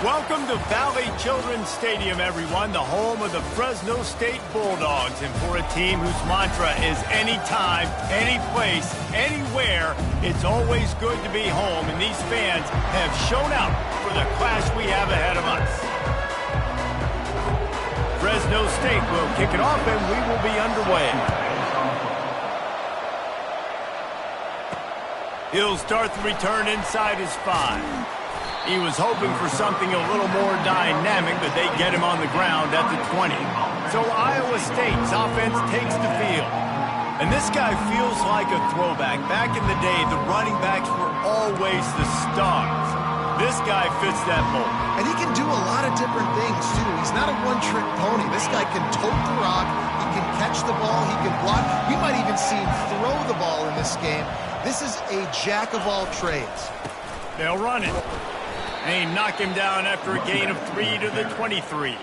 Welcome to Valley Children's Stadium, everyone, the home of the Fresno State Bulldogs. And for a team whose mantra is anytime, any place, anywhere, it's always good to be home. And these fans have shown out for the class we have ahead of us. Fresno State will kick it off, and we will be underway. He'll start the return inside his 5. He was hoping for something a little more dynamic, but they get him on the ground at the 20. So Iowa State's offense takes the field. And this guy feels like a throwback. Back in the day, the running backs were always the stars. This guy fits that mold. And he can do a lot of different things, too. He's not a one-trick pony. This guy can tote the rock. He can catch the ball. He can block. We might even see him throw the ball in this game. This is a jack of all trades. They'll run it. They knock him down after a gain of 3 to the 23. You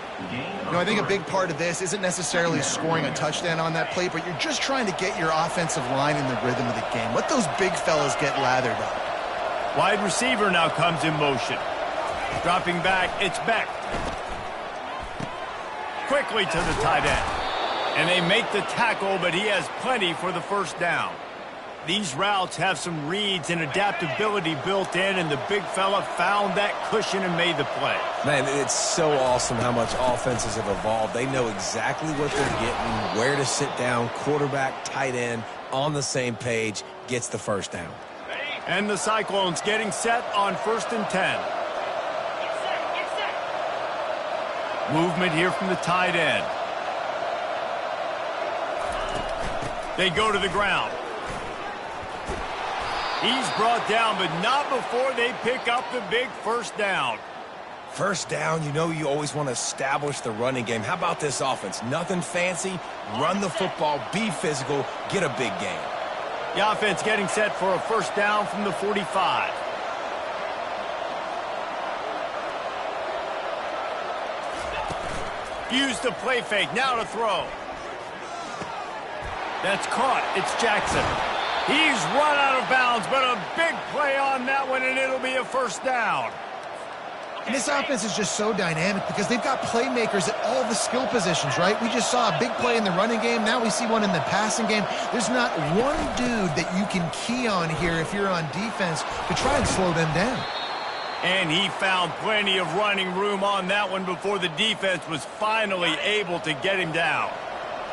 know, I think a big part of this isn't necessarily scoring a touchdown on that play, but you're just trying to get your offensive line in the rhythm of the game. Let those big fellas get lathered up. Wide receiver now comes in motion. Dropping back, it's Beck. Quickly to the tight end. And they make the tackle, but he has plenty for the first down. These routes have some reads and adaptability built in, and the big fella found that cushion and made the play. Man, it's so awesome how much offenses have evolved. They know exactly what they're getting, where to sit down, quarterback, tight end, on the same page, gets the first down. And the Cyclones getting set on 1st and 10. Movement here from the tight end. They go to the ground. He's brought down, but not before they pick up the big first down. First down, you know you always want to establish the running game. How about this offense? Nothing fancy. Run the football, be physical, get a big gain. The offense getting set for a first down from the 45. Use the play fake, now to throw. That's caught, it's Jackson. He's run out of bounds, but a big play on that one, and it'll be a first down. And this offense is just so dynamic because they've got playmakers at all the skill positions, right? We just saw a big play in the running game. Now we see one in the passing game. There's not one dude that you can key on here if you're on defense to try and slow them down. And he found plenty of running room on that one before the defense was finally able to get him down.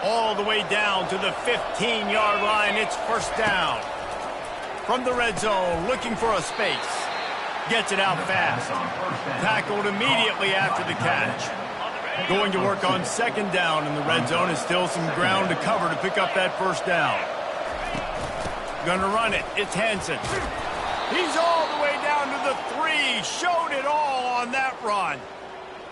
All the way down to the 15-yard line. It's first down. From the red zone, looking for a space. Gets it out fast. Tackled immediately after the catch. Going to work on second down in the red zone. Is still some ground to cover to pick up that first down. Gonna run it. It's Henson. He's all the way down to the 3. Showed it all on that run.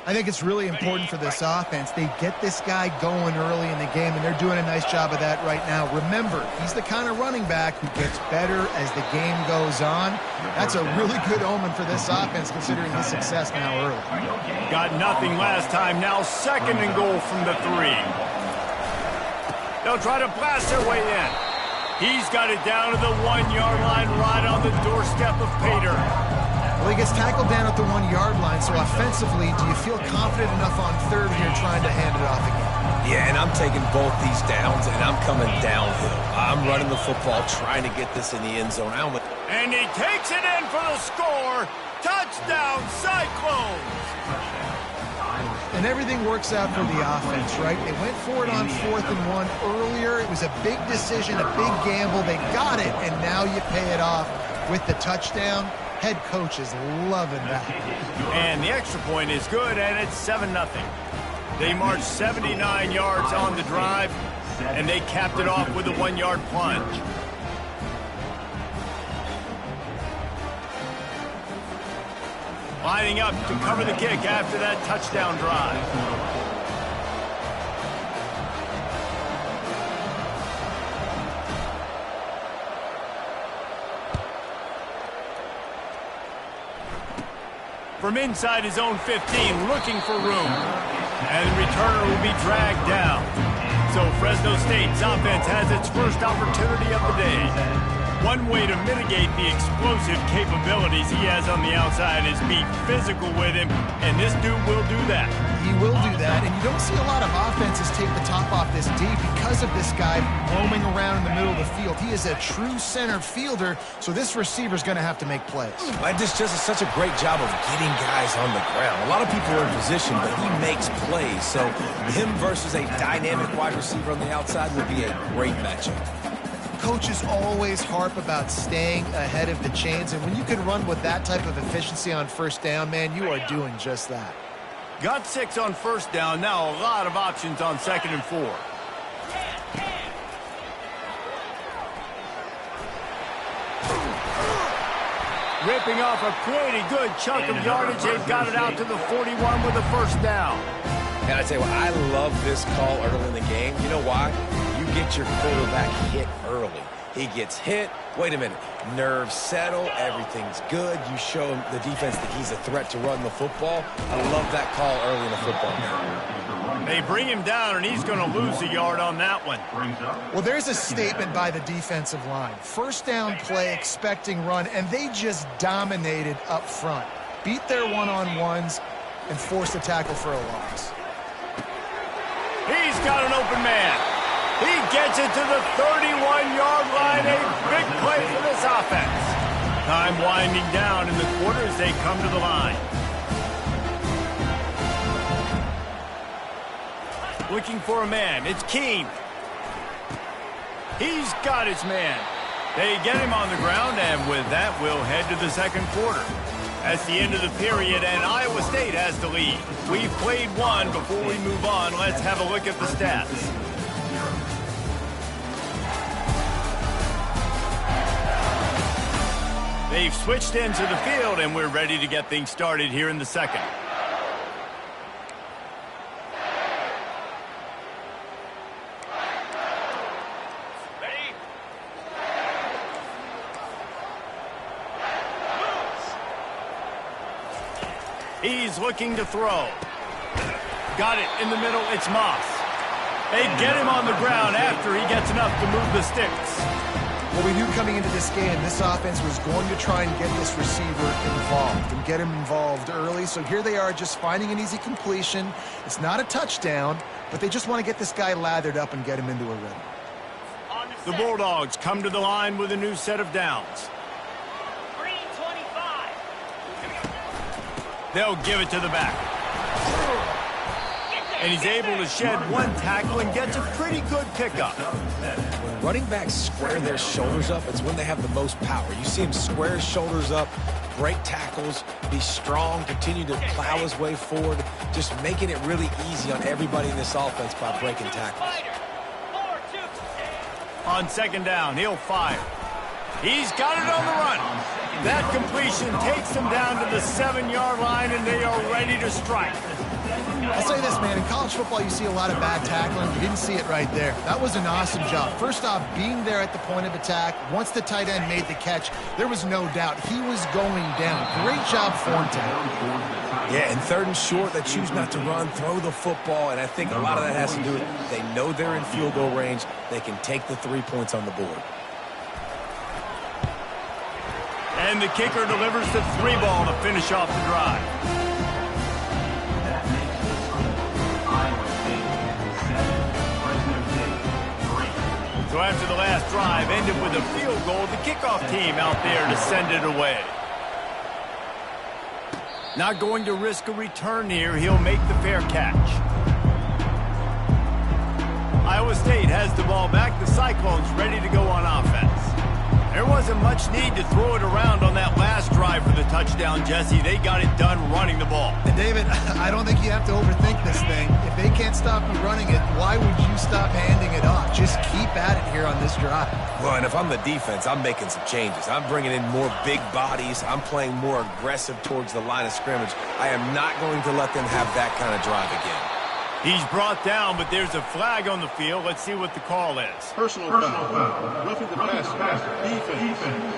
I think it's really important for this offense. They get this guy going early in the game, and they're doing a nice job of that right now. Remember, he's the kind of running back who gets better as the game goes on. That's a really good omen for this offense, considering his success now early. Got nothing last time. Now 2nd and goal from the 3. They'll try to blast their way in. He's got it down to the 1-yard line, right on the doorstep of Pater. Well, he gets tackled down at the 1-yard line, so offensively, do you feel confident enough on 3rd here trying to hand it off again? Yeah, and I'm taking both these downs, and I'm coming downhill. I'm running the football, trying to get this in the end zone. And he takes it in for the score. Touchdown, Cyclones! And everything works out for the offense, right? They went for it on 4th and 1 earlier. It was a big decision, a big gamble. They got it, and now you pay it off with the touchdown. Head coach is loving that. And the extra point is good, and it's 7-0. They marched 79 yards on the drive, and they capped it off with a 1-yard plunge. Lining up to cover the kick after that touchdown drive. From inside his own 15, looking for room. And the returner will be dragged down. So Fresno State's offense has its first opportunity of the day. One way to mitigate the explosive capabilities he has on the outside is be physical with him, and this dude will do that. He will do that, and you don't see a lot of offenses take the top off this D because of this guy roaming around in the middle of the field. He is a true center fielder, so this receiver's going to have to make plays. This just is such a great job of getting guys on the ground. A lot of people are in position, but he makes plays, so him versus a dynamic wide receiver on the outside would be a great matchup. Coaches always harp about staying ahead of the chains, and when you can run with that type of efficiency on first down, man, you are doing just that. Got 6 on first down. Now a lot of options on 2nd and 4. Ripping off a pretty good chunk of yardage. They've got it out to the 41 with a first down. And I tell you what, I love this call early in the game. You know why? You get your quarterback hit early. He gets hit. Wait a minute. Nerves settle. Everything's good. You show him the defense that he's a threat to run the football. I love that call early in the football game. They bring him down, and he's going to lose a yard on that one. Well, there's a statement by the defensive line. First down play, expecting run, and they just dominated up front. Beat their one-on-ones and forced a tackle for a loss. He's got an open man. He gets it to the 31-yard line. A big play for this offense. Time winding down in the quarter as they come to the line. Looking for a man. It's Keene. He's got his man. They get him on the ground, and with that, we'll head to the second quarter. That's the end of the period, and Iowa State has the lead. We've played one. Before we move on, let's have a look at the stats. They've switched into the field, and we're ready to get things started here in the second. He's looking to throw. Got it in the middle. It's Moss. They get him on the ground after he gets enough to move the sticks. Well, we knew coming into this game, this offense was going to try and get this receiver involved and get him involved early. So here they are just finding an easy completion. It's not a touchdown, but they just want to get this guy lathered up and get him into a rhythm. The Bulldogs come to the line with a new set of downs. They'll give it to the back. And he's able to shed one tackle and gets a pretty good pickup. When running backs square their shoulders up, it's when they have the most power. You see him square his shoulders up, break tackles, be strong, continue to plow his way forward, just making it really easy on everybody in this offense by breaking tackles. On second down, he'll fire. He's got it on the run. That completion takes them down to the 7-yard line, and they are ready to strike. I'll say this, man. In college football, you see a lot of bad tackling. You didn't see it right there. That was an awesome job. First off, being there at the point of attack. Once the tight end made the catch, there was no doubt he was going down. Great job for him today. Yeah, and third and short, they choose not to run, throw the football, and I think a lot of that has to do with they know they're in field goal range. They can take the 3 points on the board. And the kicker delivers the 3-ball to finish off the drive. So after the last drive ended with a field goal, the kickoff team out there to send it away. Not going to risk a return here. He'll make the fair catch. Iowa State has the ball back. The Cyclones ready to go on offense. There wasn't much need to throw it around on that last drive for the touchdown, Jesse. They got it done running the ball. And David, I don't think you have to overthink this thing. If they can't stop you running it, why would you stop handing it off? Just keep at it here on this drive. Well, and if I'm the defense, I'm making some changes. I'm bringing in more big bodies. I'm playing more aggressive towards the line of scrimmage. I am not going to let them have that kind of drive again. He's brought down, but there's a flag on the field. Let's see what the call is. Personal foul. Roughing the passer. Defense.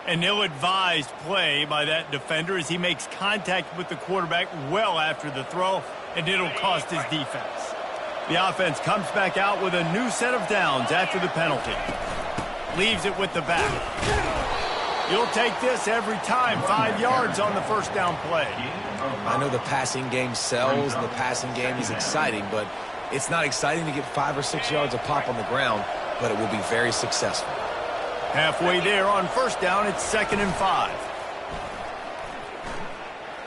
An ill-advised play by that defender as he makes contact with the quarterback well after the throw, and it'll cost his defense. The offense comes back out with a new set of downs after the penalty. Leaves it with the back. You'll take this every time. 5 yards on the first down play. I know the passing game sells and the passing game is exciting, but it's not exciting to get 5 or 6 yards of pop on the ground, but it will be very successful. Halfway there on first down, it's 2nd and 5.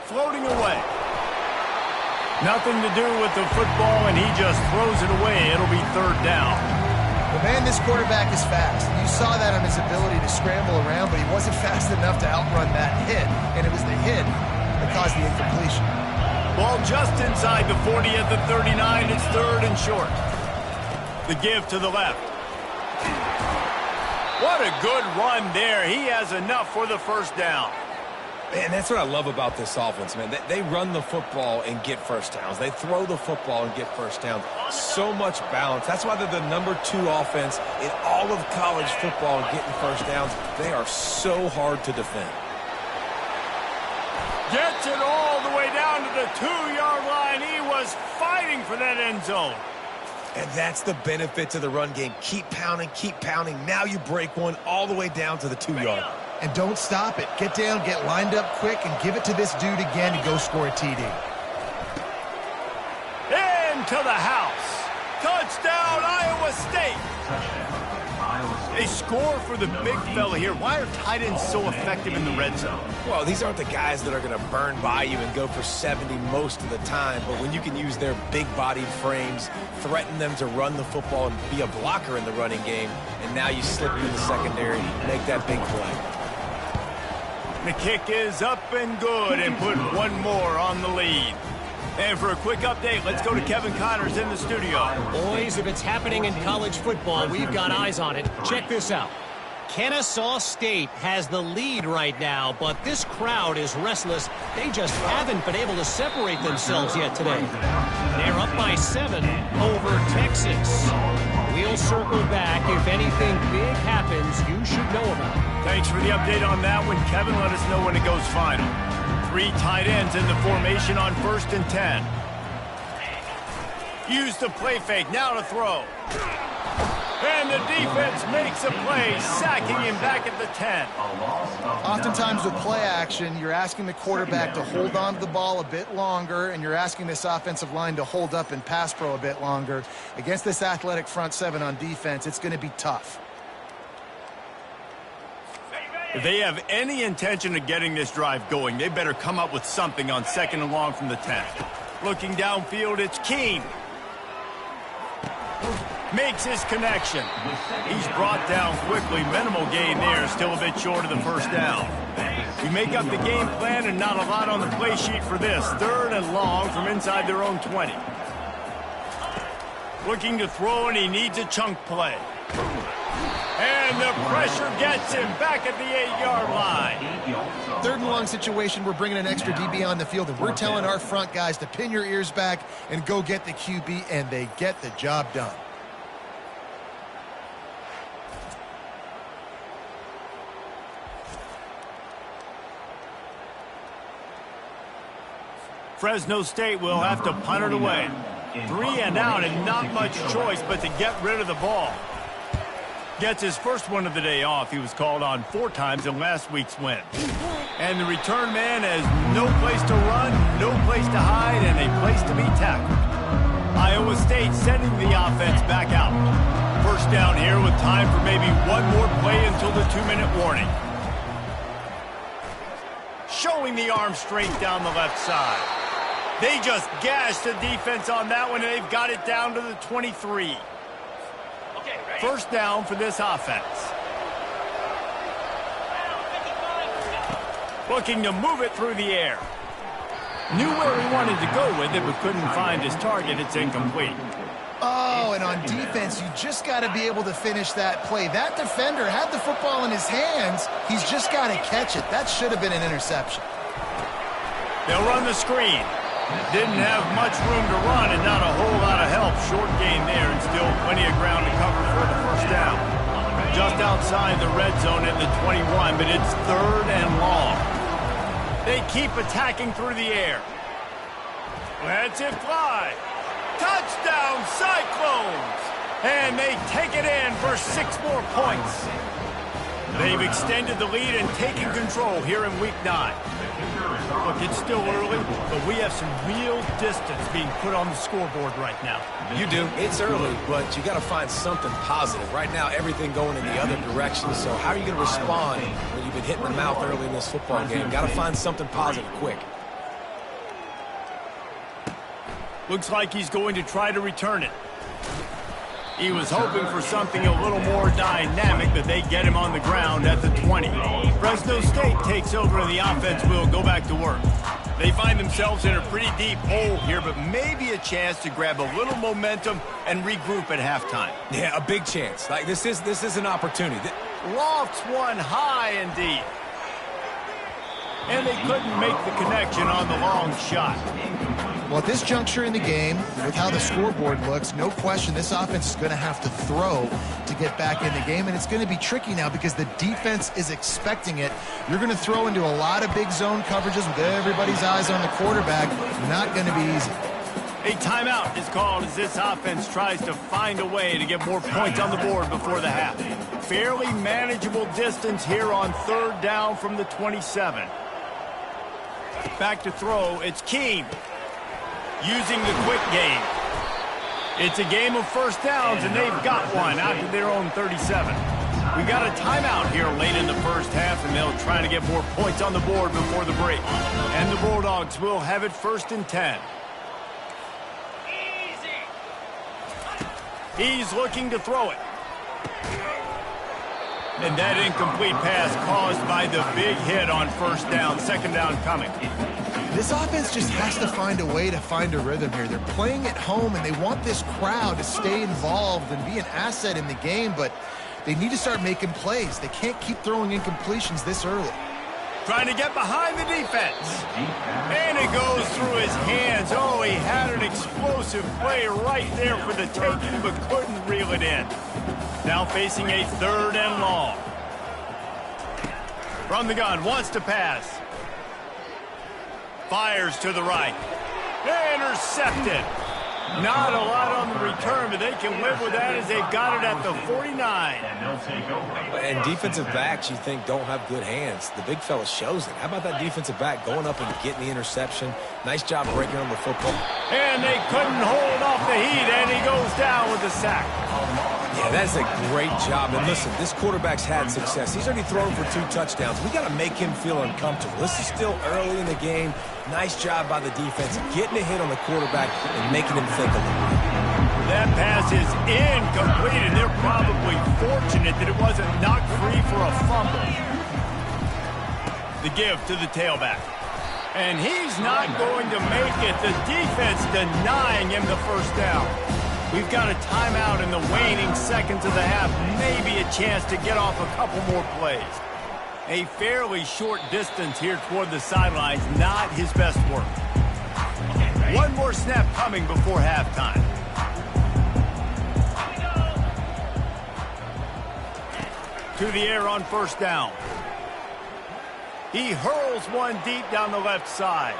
Floating away. Nothing to do with the football, and he just throws it away. It'll be 3rd down. Well, man, this quarterback is fast. You saw that on his ability to scramble around, but he wasn't fast enough to outrun that hit, and it was the hit that caused the incompletion. Ball just inside the 40 at the 39. It's 3rd and short. The give to the left. What a good run there. He has enough for the first down. Man, that's what I love about this offense, man. They run the football and get first downs. They throw the football and get first downs. So much balance. That's why they're the #2 offense in all of college football and getting first downs. They are so hard to defend. Gets it all the way down to the 2-yard line. He was fighting for that end zone. And that's the benefit to the run game. Keep pounding, keep pounding. Now you break one all the way down to the 2-yard. And don't stop it. Get down, get lined up quick, and give it to this dude again to go score a TD. Into the house. Touchdown, Iowa State. They score for the big fella here. Why are tight ends so effective in the red zone? Well, these aren't the guys that are going to burn by you and go for 70 most of the time, but when you can use their big-bodied frames, threaten them to run the football and be a blocker in the running game, and now you slip in the secondary, make that big play. The kick is up and good, and put one more on the lead. And for a quick update, let's go to Kevin Connors in the studio. Boys, if it's happening in college football, we've got eyes on it. Check this out. Kennesaw State has the lead right now, but this crowd is restless. They just haven't been able to separate themselves yet today. They're up by 7 over Texas. We'll circle back. If anything big happens, you should know about it. Thanks for the update on that one, Kevin. Let us know when it goes final. 3 tight ends in the formation on 1st and 10. Use the play fake, now to throw. And the defense makes a play, sacking him back at the 10. Oftentimes with play action, you're asking the quarterback to hold on to the ball a bit longer, and you're asking this offensive line to hold up and pass pro a bit longer. Against this athletic front 7 on defense, it's going to be tough. If they have any intention of getting this drive going, they better come up with something on 2nd and long from the 10. Looking downfield, it's Keene. Makes his connection. He's brought down quickly. Minimal gain there, still a bit short of the first down. We make up the game plan and not a lot on the play sheet for this. 3rd and long from inside their own 20. Looking to throw, and he needs a chunk play. And the pressure gets him back at the 8-yard line. 3rd and long situation, we're bringing an extra DB on the field, and we're telling our front guys to pin your ears back and go get the QB, and they get the job done. Fresno State will have to punt it away. 3 and out, and not much choice but to get rid of the ball. Gets his first one of the day off. He was called on 4 times in last week's win. And the return man has no place to run, no place to hide, and a place to be tackled. Iowa State sending the offense back out. First down here with time for maybe one more play until the 2-minute warning. Showing the arm straight down the left side. They just gashed the defense on that one, and they've got it down to the 23. First down for this offense. Looking to move it through the air. Knew where he wanted to go with it, but couldn't find his target. It's incomplete. Oh, and on defense, you just got to be able to finish that play. That defender had the football in his hands. He's just got to catch it. That should have been an interception. They'll run the screen. Didn't have much room to run and not a whole lot of help. Short gain there and still plenty of ground to cover for the first down. just outside the red zone at the 21, but it's 3rd and long. They keep attacking through the air. Lets it fly. Touchdown, Cyclones! And they take it in for 6 more points. They've extended the lead and taken control here in Week 9. Look, it's still early, but we have some real distance being put on the scoreboard right now. You do. It's early, but you got to find something positive. Right now, everything going in the other direction. So how are you going to respond when you've been hit in the mouth early in this football game? Got to find something positive quick. Looks like he's going to try to return it. He was hoping for something a little more dynamic, but they get him on the ground at the 20. Fresno State takes over and the offense will go back to work. They find themselves in a pretty deep hole here, but maybe a chance to grab a little momentum and regroup at halftime. Yeah, a big chance. Like this is an opportunity. Lofts one high and deep. And they couldn't make the connection on the long shot. Well, at this juncture in the game, with how the scoreboard looks, no question this offense is going to have to throw to get back in the game, and it's going to be tricky now because the defense is expecting it. You're going to throw into a lot of big zone coverages with everybody's eyes on the quarterback. Not going to be easy. A timeout is called as this offense tries to find a way to get more points on the board before the half. Fairly manageable distance here on 3rd down from the 27. Back to throw, it's Keene. Using the quick game. It's a game of first downs, and they've got one out to their own 37. We got a timeout here late in the first half, and they'll try to get more points on the board before the break. And the Bulldogs will have it 1st and 10. He's looking to throw it. And that incomplete pass caused by the big hit on 1st down, 2nd down coming. This offense just has to find a way to find a rhythm here. They're playing at home, and they want this crowd to stay involved and be an asset in the game, but they need to start making plays. They can't keep throwing incompletions this early. Trying to get behind the defense. And it goes through his hands. Oh, he had an explosive play right there for the taking, but couldn't reel it in. Now facing a 3rd and long. From the gun, wants to pass. Fires to the right. Intercepted. Not a lot on the return, but they can live with that as they've got it at the 49. And defensive backs, you think, don't have good hands. The big fella shows it. How about that defensive back going up and getting the interception? Nice job breaking on the football. And they couldn't hold off the heat, and he goes down with the sack. Yeah, that's a great job. And listen, this quarterback's had success. He's already thrown for 2 touchdowns. We got to make him feel uncomfortable. This is still early in the game. Nice job by the defense, getting a hit on the quarterback and making him think a little bit. That pass is incomplete, and they're probably fortunate that it wasn't knocked free for a fumble. The give to the tailback. And he's not going to make it. The defense denying him the 1st down. We've got a timeout in the waning seconds of the half. Maybe a chance to get off a couple more plays. A fairly short distance here toward the sidelines. Not his best work. One more snap coming before halftime. To the air on 1st down. He hurls one deep down the left side.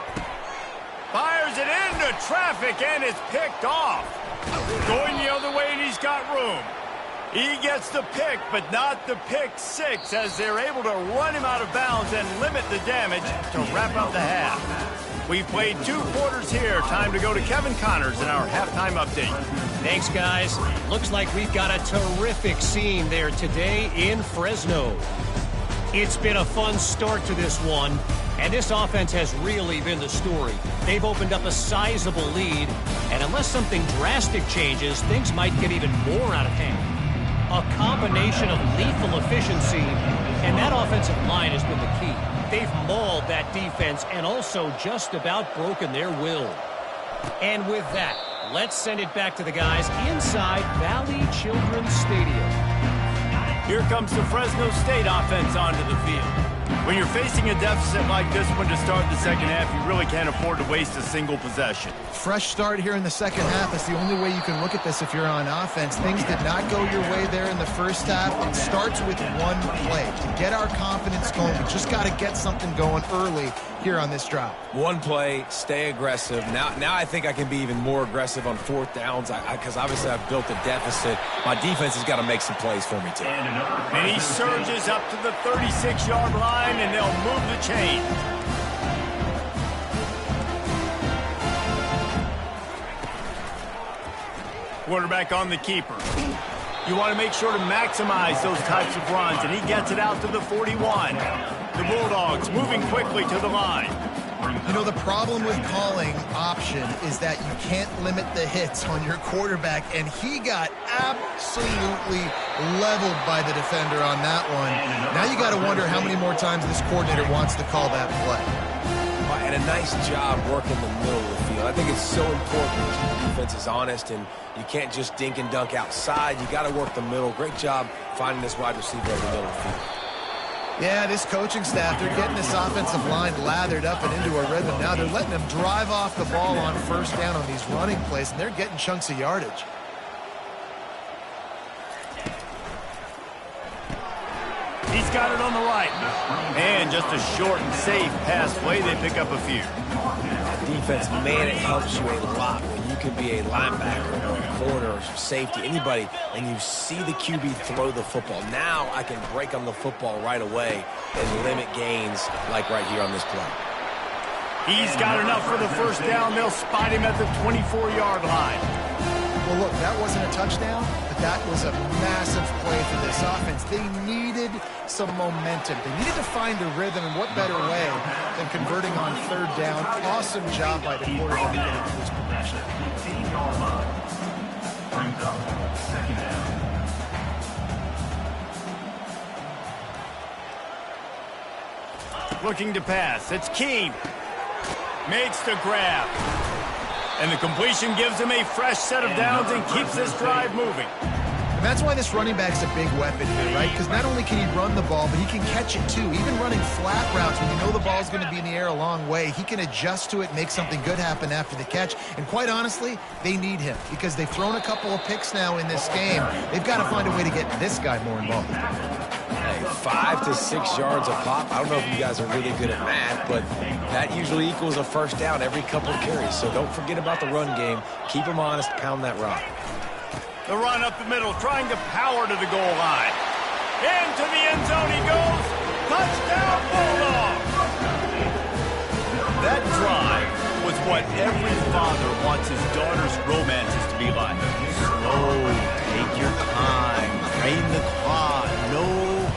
Fires it into traffic, and it's picked off. Going the other way, and he's got room. He gets the pick, but not the pick 6, as they're able to run him out of bounds and limit the damage to wrap up the half. We've played 2 quarters here. Time to go to Kevin Connors in our halftime update. Thanks, guys. Looks like we've got a terrific scene there today in Fresno. It's been a fun start to this one, and this offense has really been the story. They've opened up a sizable lead, and unless something drastic changes, things might get even more out of hand. A combination of lethal efficiency, and that offensive line has been the key. They've mauled that defense and also just about broken their will. And with that, let's send it back to the guys inside Valley Children's Stadium. Here comes the Fresno State offense onto the field. When you're facing a deficit like this one to start the second half, you really can't afford to waste a single possession. Fresh start here in the second half is the only way you can look at this if you're on offense. Things did not go your way there in the first half. It starts with one play. To get our confidence going, we just got to get something going early here on this drive. One play, stay aggressive. Now I think I can be even more aggressive on fourth downs because obviously I've built a deficit. My defense has got to make some plays for me too. And he surges up to the 36-yard line, and they'll move the chain. Quarterback on the keeper. You want to make sure to maximize those types of runs, and he gets it out to the 41. The Bulldogs moving quickly to the line. You know, the problem with calling option is that you can't limit the hits on your quarterback, and he got absolutely leveled by the defender on that one. Now you got to wonder how many more times this coordinator wants to call that play. And a nice job working the middle of the field. I think it's so important to keep defenses honest, and you can't just dink and dunk outside. You got to work the middle. Great job finding this wide receiver in the middle of the field. Yeah, this coaching staff, they're getting this offensive line lathered up and into a rhythm. Now they're letting them drive off the ball on first down on these running plays, and they're getting chunks of yardage. He's got it on the right. And just a short and safe pass play. They pick up a few. Defense, man, it helps you a lot when you can be a linebacker or a corner or safety, anybody, and you see the QB throw the football. Now I can break on the football right away and limit gains like right here on this play. He's got enough for the first down. They'll spot him at the 24-yard line. Well, look, that wasn't a touchdown, but that was a massive play for this offense. They needed some momentum. They needed to find a rhythm, and what better way than converting on third down. Awesome job by the quarterback to get into this progression. Looking to pass. It's Keene. Makes the grab. And the completion gives him a fresh set of downs and keeps this drive moving. And that's why this running back's a big weapon here, right? Because not only can he run the ball, but he can catch it too. Even running flat routes when you know the ball's going to be in the air a long way, he can adjust to it, make something good happen after the catch. And quite honestly, they need him because they've thrown a couple of picks now in this game. They've got to find a way to get this guy more involved. Hey, 5 to 6 yards a pop. I don't know if you guys are really good at math, but that usually equals a first down every couple of carries. So don't forget about the run game. Keep them honest, pound that rock. The run up the middle, trying to power to the goal line. Into the end zone he goes. Touchdown, Bulldogs! That drive was what every father wants his daughter's romances to be like. Slow, take your time, drain the clock, no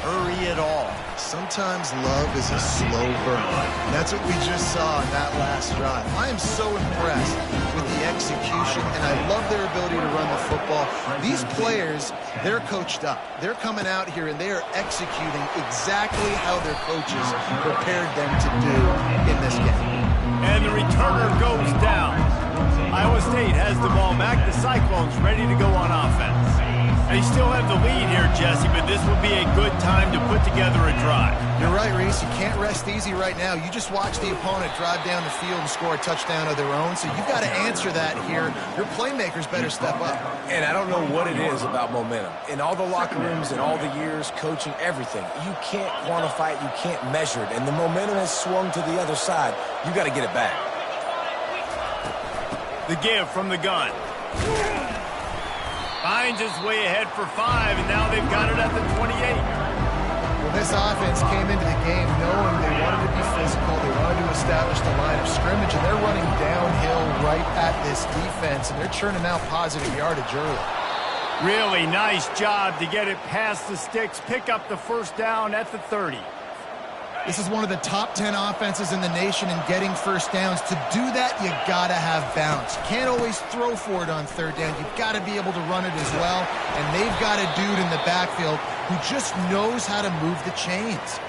hurry at all. Sometimes love is a slow burn. And that's what we just saw in that last drive. I am so impressed with the execution, and I love their ability to run the football. These players, they're coached up. They're coming out here, and they are executing exactly how their coaches prepared them to do in this game. And the returner goes down. Iowa State has the ball back. The Cyclones ready to go on offense. They still have the lead here, Jesse, but this would be a good time to put together a drive. You're right, Reese. You can't rest easy right now. You just watch the opponent drive down the field and score a touchdown of their own, so you've got to answer that here. Your playmakers better step up. And I don't know what it is about momentum. In all the locker rooms, in all the years, coaching, everything, you can't quantify it, you can't measure it, and the momentum has swung to the other side. You got to get it back. The give from the gun. Finds his way ahead for 5, and now they've got it at the 28. Well, this offense came into the game knowing they wanted to be physical, they wanted to establish the line of scrimmage, and they're running downhill right at this defense, and they're churning out positive yardage early. Really nice job to get it past the sticks, pick up the first down at the 30. This is one of the top 10 offenses in the nation in getting first downs. To do that, you got to have balance. You can't always throw for it on third down. You've got to be able to run it as well. And they've got a dude in the backfield who just knows how to move the chains.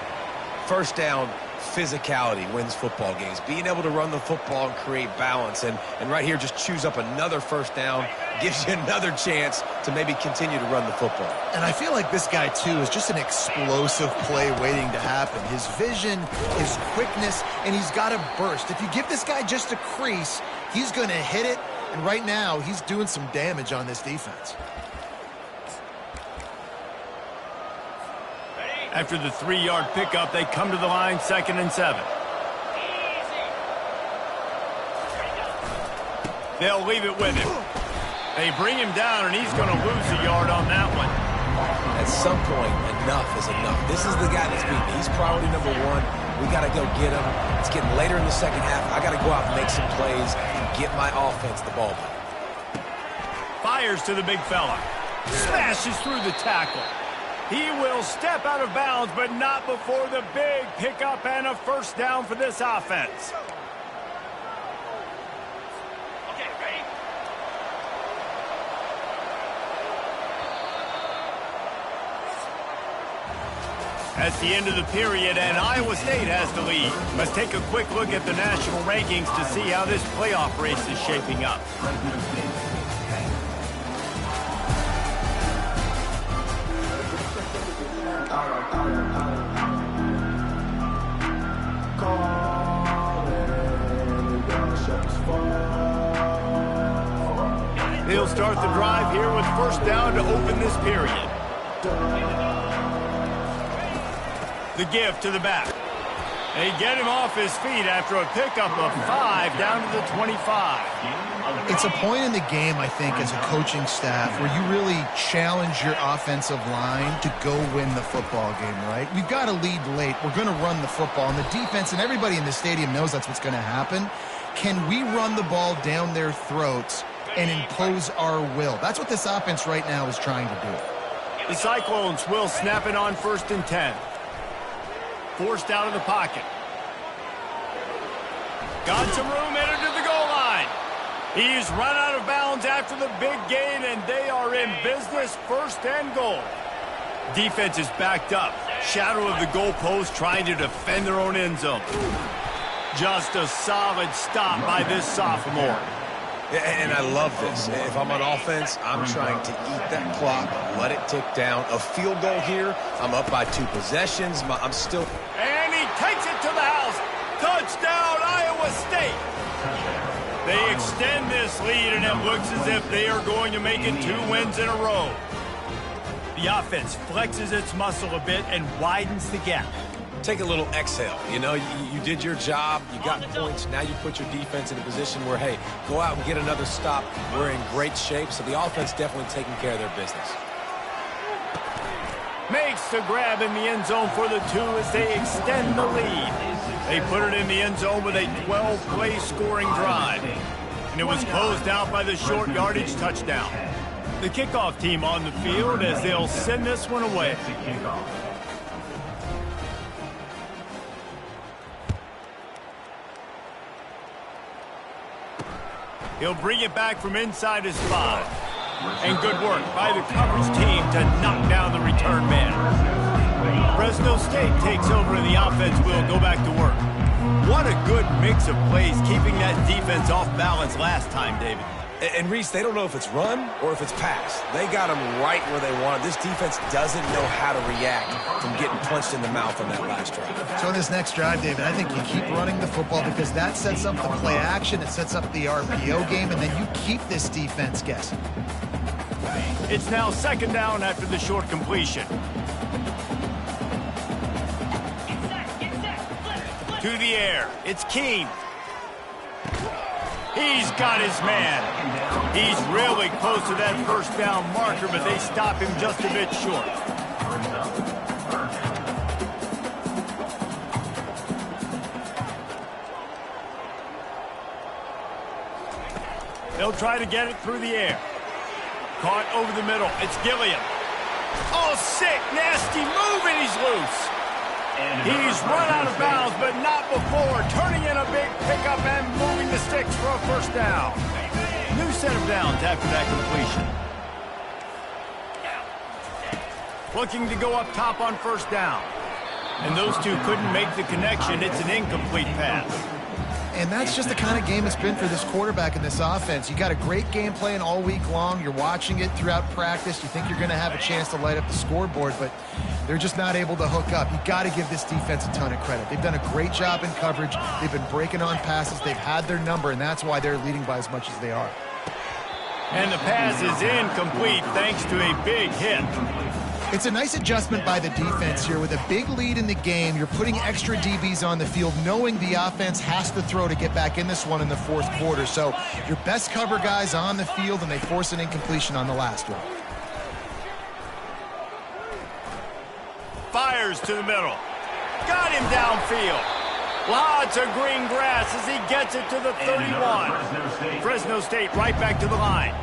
First down, physicality wins football games. Being able to run the football and create balance. And right here, just choose up another first down, gives you another chance to maybe continue to run the football. And I feel like this guy, too, is just an explosive play waiting to happen. His vision, his quickness, and he's got a burst. If you give this guy just a crease, he's going to hit it. And right now, he's doing some damage on this defense. After the 3-yard pickup, they come to the line, 2nd and 7. They'll leave it with him. They bring him down, and he's going to lose a yard on that one. At some point, enough is enough. This is the guy that's beaten. He's priority number 1. We got to go get him. It's getting later in the second half. I got to go out and make some plays and get my offense the ball back. Fires to the big fella. Smashes through the tackle. He will step out of bounds, but not before the big pickup and a first down for this offense. Okay, ready? That's the end of the period, and Iowa State has the lead. Let's take a quick look at the national rankings to see how this playoff race is shaping up. He'll start the drive here with first down to open this period. The give to the back. They get him off his feet after a pickup of 5 down to the 25. It's a point in the game, I think, as a coaching staff where you really challenge your offensive line to go win the football game, right? We've got to lead late. We're going to run the football. And the defense and everybody in the stadium knows that's what's going to happen. Can we run the ball down their throats and impose our will? That's what this offense right now is trying to do. The Cyclones will snap it on 1st and 10. Forced out of the pocket. Got some room, entered to the goal line. He's run out of bounds after the big gain, and they are in business, 1st and goal. Defense is backed up. Shadow of the goalpost trying to defend their own end zone. Just a solid stop by this sophomore. And I love this. If I'm on offense, I'm trying to eat that clock, let it tick down. A field goal here, I'm up by 2 possessions. I'm still... And he takes it to the house. Touchdown, Iowa State. They extend this lead, and it looks as if they are going to make it 2 wins in a row. The offense flexes its muscle a bit and widens the gap. Take a little exhale. You know, you did your job. You got points. Now you put your defense in a position where, hey, go out and get another stop. We're in great shape. So the offense definitely taking care of their business. Makes the grab in the end zone for the 2 as they extend the lead. They put it in the end zone with a 12-play scoring drive. And it was closed out by the short yardage touchdown. The kickoff team on the field as they'll send this one away. He'll bring it back from inside his 5. And good work by the coverage team to knock down the return man. Fresno State takes over and the offense will go back to work. What a good mix of plays, keeping that defense off balance last time, David. And Reese, they don't know if it's run or if it's pass. They got them right where they want it. This defense doesn't know how to react from getting punched in the mouth on that last drive. So in this next drive, David, I think you keep running the football because that sets up the play action, it sets up the RPO game, and then you keep this defense guessing. It's now 2nd down after the short completion. To the air, it's Keene. He's got his man. He's really close to that first down marker, but they stop him just a bit short. They'll try to get it through the air. Caught over the middle. It's Gilliam. Oh, sick, nasty move, and he's loose. He's run out of bounds, but not before. Turning in a big pickup and moving the sticks for a first down. New set of downs after that completion. Looking to go up top on first down. And those two couldn't make the connection. It's an incomplete pass. And that's just the kind of game it's been for this quarterback in this offense. You got a great game plan all week long. You're watching it throughout practice. You think you're going to have a chance to light up the scoreboard, but they're just not able to hook up. You got to give this defense a ton of credit. They've done a great job in coverage. They've been breaking on passes. They've had their number, and that's why they're leading by as much as they are. And the pass is incomplete thanks to a big hit. It's a nice adjustment by the defense here. With a big lead in the game, you're putting extra DBs on the field, knowing the offense has to throw to get back in this one in the fourth quarter. So your best cover guys on the field, and they force an incompletion on the last one. Fires to the middle. Got him downfield. Lots of green grass as he gets it to the 31. Fresno State right back to the line.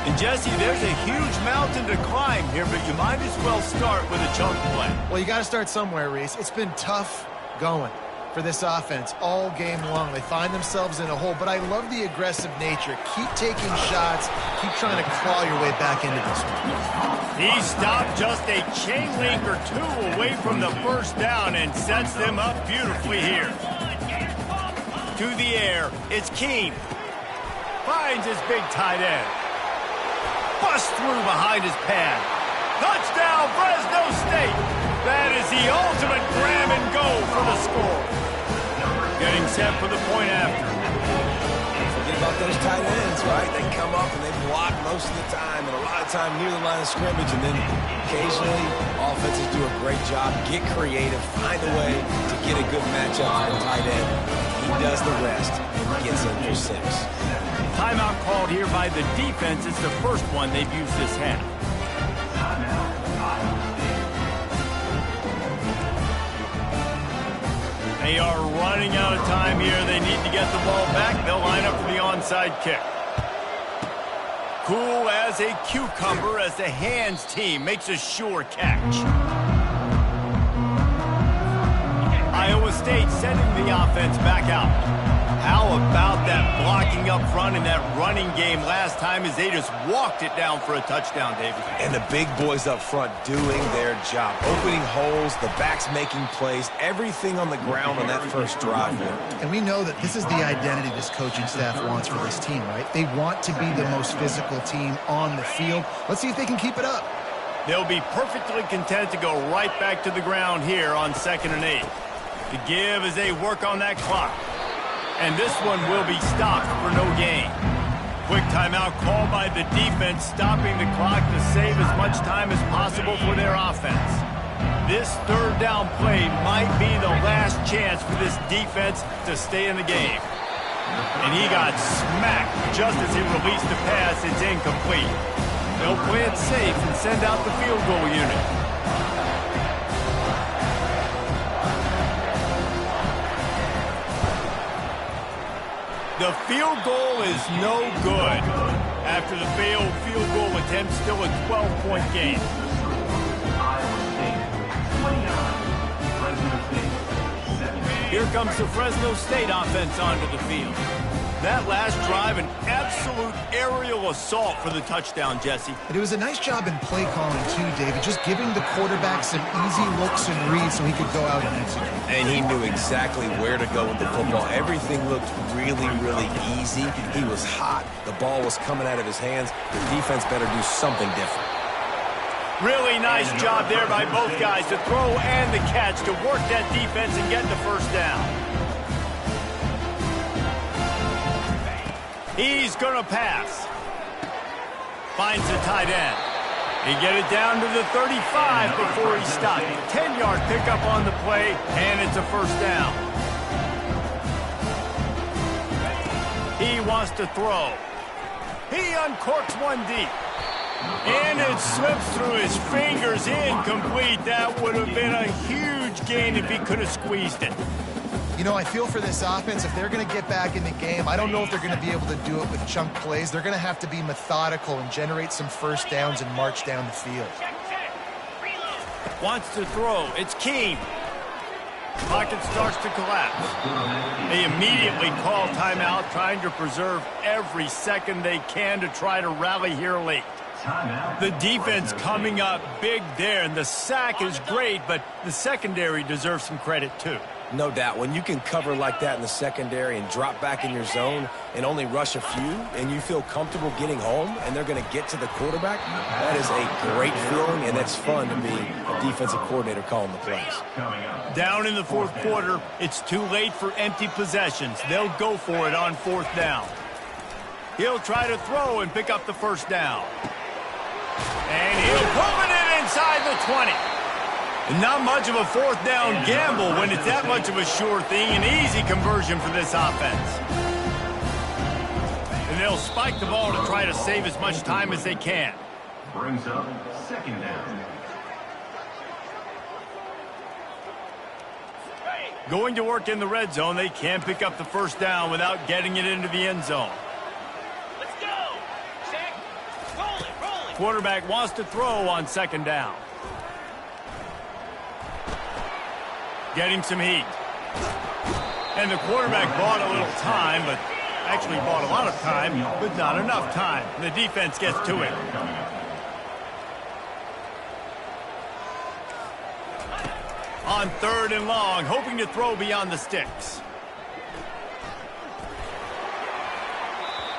And, Jesse, there's a huge mountain to climb here, but you might as well start with a chunk play. Well, you got to start somewhere, Reese. It's been tough going for this offense all game long. They find themselves in a hole, but I love the aggressive nature. Keep taking shots. Keep trying to claw your way back into this one. He stopped just a chain link or two away from the first down and sets them up beautifully here. To the air, it's Keene. Finds his big tight end. Bust through behind his pad. Touchdown, Fresno State. That is the ultimate grab and go for the score. Getting set for the point after. Forget about those tight ends, right? They come up and they block most of the time, and a lot of time near the line of scrimmage, and then occasionally offenses do a great job, get creative, find a way to get a good matchup for the tight end. He does the rest. He gets in for 6. Timeout called here by the defense. It's the first one they've used this half. They are running out of time here. They need to get the ball back. They'll line up for the onside kick. Cool as a cucumber as the hands team makes a sure catch. Iowa State sending the offense back out. How about that blocking up front in that running game last time as they just walked it down for a touchdown, David? And the big boys up front doing their job. Opening holes, the backs making plays, everything on the ground on that first drive there. And we know that this is the identity this coaching staff wants for this team, right? They want to be the most physical team on the field. Let's see if they can keep it up. They'll be perfectly content to go right back to the ground here on 2nd and 8. To give as they work on that clock. And this one will be stopped for no gain. Quick timeout called by the defense, stopping the clock to save as much time as possible for their offense. This third down play might be the last chance for this defense to stay in the game. And he got smacked just as he released the pass. It's incomplete. They'll play it safe and send out the field goal unit. The field goal is no good. After the failed field goal attempt, still a 12-point game. Here comes the Fresno State offense onto the field. That last drive, an absolute aerial assault for the touchdown, Jesse. But it was a nice job in play calling, too, David. Just giving the quarterback some easy looks and reads so he could go out and execute. And he knew exactly where to go with the football. Everything looked really, really easy. He was hot. The ball was coming out of his hands. The defense better do something different. Really nice job there by both guys to throw and the catch to work that defense and get the first down. He's going to pass. Finds the tight end. He get it down to the 35 before he stopped. 10-yard pickup on the play, and it's a first down. He wants to throw. He uncorks one deep. And it slips through his fingers, incomplete. That would have been a huge gain if he could have squeezed it. You know, I feel for this offense, if they're going to get back in the game, I don't know if they're going to be able to do it with chunk plays. They're going to have to be methodical and generate some first downs and march down the field. Wants to throw. It's Keene. Pocket starts to collapse. They immediately call timeout, trying to preserve every second they can to try to rally here late. The defense coming up big there, and the sack is great, but the secondary deserves some credit too. No doubt. When you can cover like that in the secondary and drop back in your zone and only rush a few, and you feel comfortable getting home, and they're going to get to the quarterback, that is a great feeling, and it's fun to be a defensive coordinator calling the plays. Down in the fourth quarter, it's too late for empty possessions. They'll go for it on fourth down. He'll try to throw and pick up the first down. And he'll pull it in inside the 20. Not much of a fourth down gamble when it's that much of a sure thing. An easy conversion for this offense. And they'll spike the ball to try to save as much time as they can. Brings up second down. Going to work in the red zone, they can't pick up the first down without getting it into the end zone. Let's go. Check. Roll it. Quarterback wants to throw on second down. Getting some heat. And the quarterback bought a little time, but actually bought a lot of time, but not enough time. The defense gets to it. On third and long, hoping to throw beyond the sticks.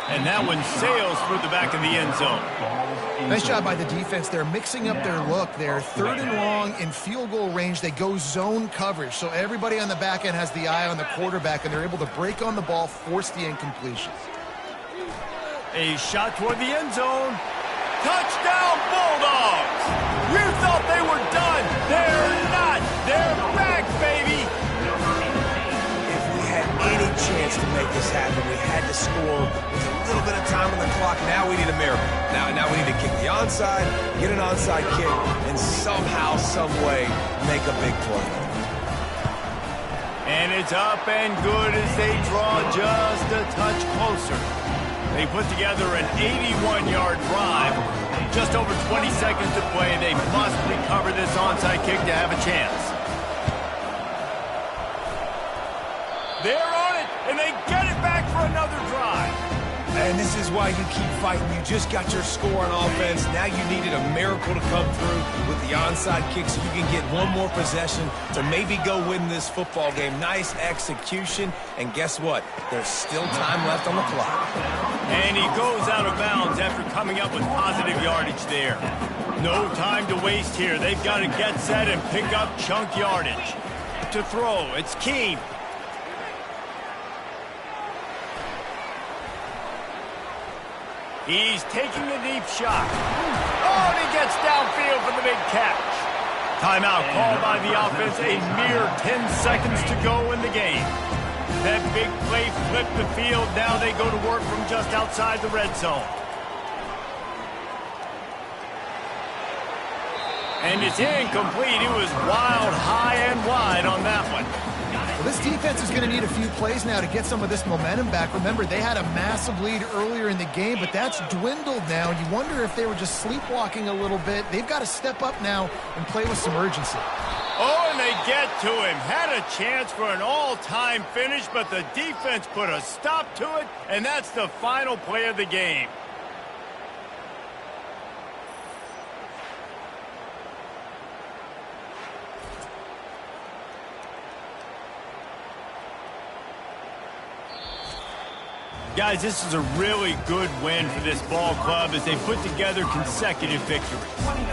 And that one sails through the back of the end zone. Nice job by the defense. They're mixing up their look. They're third and long in field goal range. They go zone coverage. So everybody on the back end has the eye on the quarterback, and they're able to break on the ball, force the incompletion. A shot toward the end zone. Touchdown, Bulldogs! You thought they were done. They're not. They're back, baby. If we had any chance to make this happen, we had to score with a little bit of time on the clock. Now we need a miracle. Now we need to kick the onside, get an onside kick, and somehow, some way, make a big play. And it's up and good as they draw just a touch closer. They put together an 81-yard drive. Just over 20 seconds to play. They must recover this onside kick to have a chance. They're on it, and they get it back for another drive. And this is why you keep fighting. You just got your score on offense. Now you needed a miracle to come through with the onside kick so you can get one more possession to maybe go win this football game. Nice execution. And guess what? There's still time left on the clock. And he goes out of bounds after coming up with positive yardage there. No time to waste here. They've got to get set and pick up chunk yardage. To throw, it's Keene. He's taking a deep shot. Oh, and he gets downfield for the big catch. Timeout called by the offense. A mere 10 seconds to go in the game. That big play flipped the field. Now they go to work from just outside the red zone. And it's incomplete. It was wild, high and wide on that one. Well, this defense is going to need a few plays now to get some of this momentum back. Remember, they had a massive lead earlier in the game, but that's dwindled now. And you wonder if they were just sleepwalking a little bit. They've got to step up now and play with some urgency. Oh, and they get to him. Had a chance for an all-time finish, but the defense put a stop to it, and that's the final play of the game. Guys, this is a really good win for this ball club as they put together consecutive victories.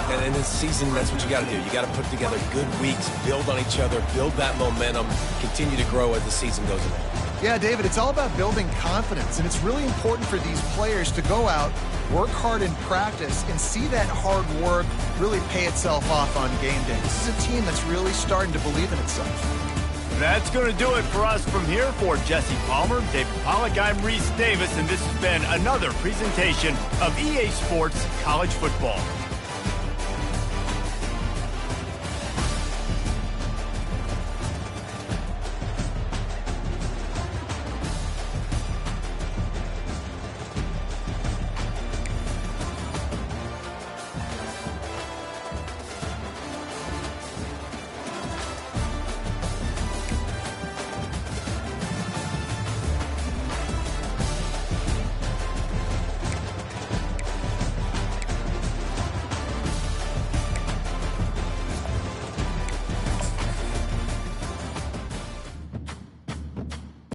And in this season, that's what you got to do. You got to put together good weeks, build on each other, build that momentum, continue to grow as the season goes along. Yeah, David, it's all about building confidence, and it's really important for these players to go out, work hard in practice, and see that hard work really pay itself off on game day. This is a team that's really starting to believe in itself. That's going to do it for us from here. For Jesse Palmer, David Pollack, I'm Reese Davis, and this has been another presentation of EA Sports College Football.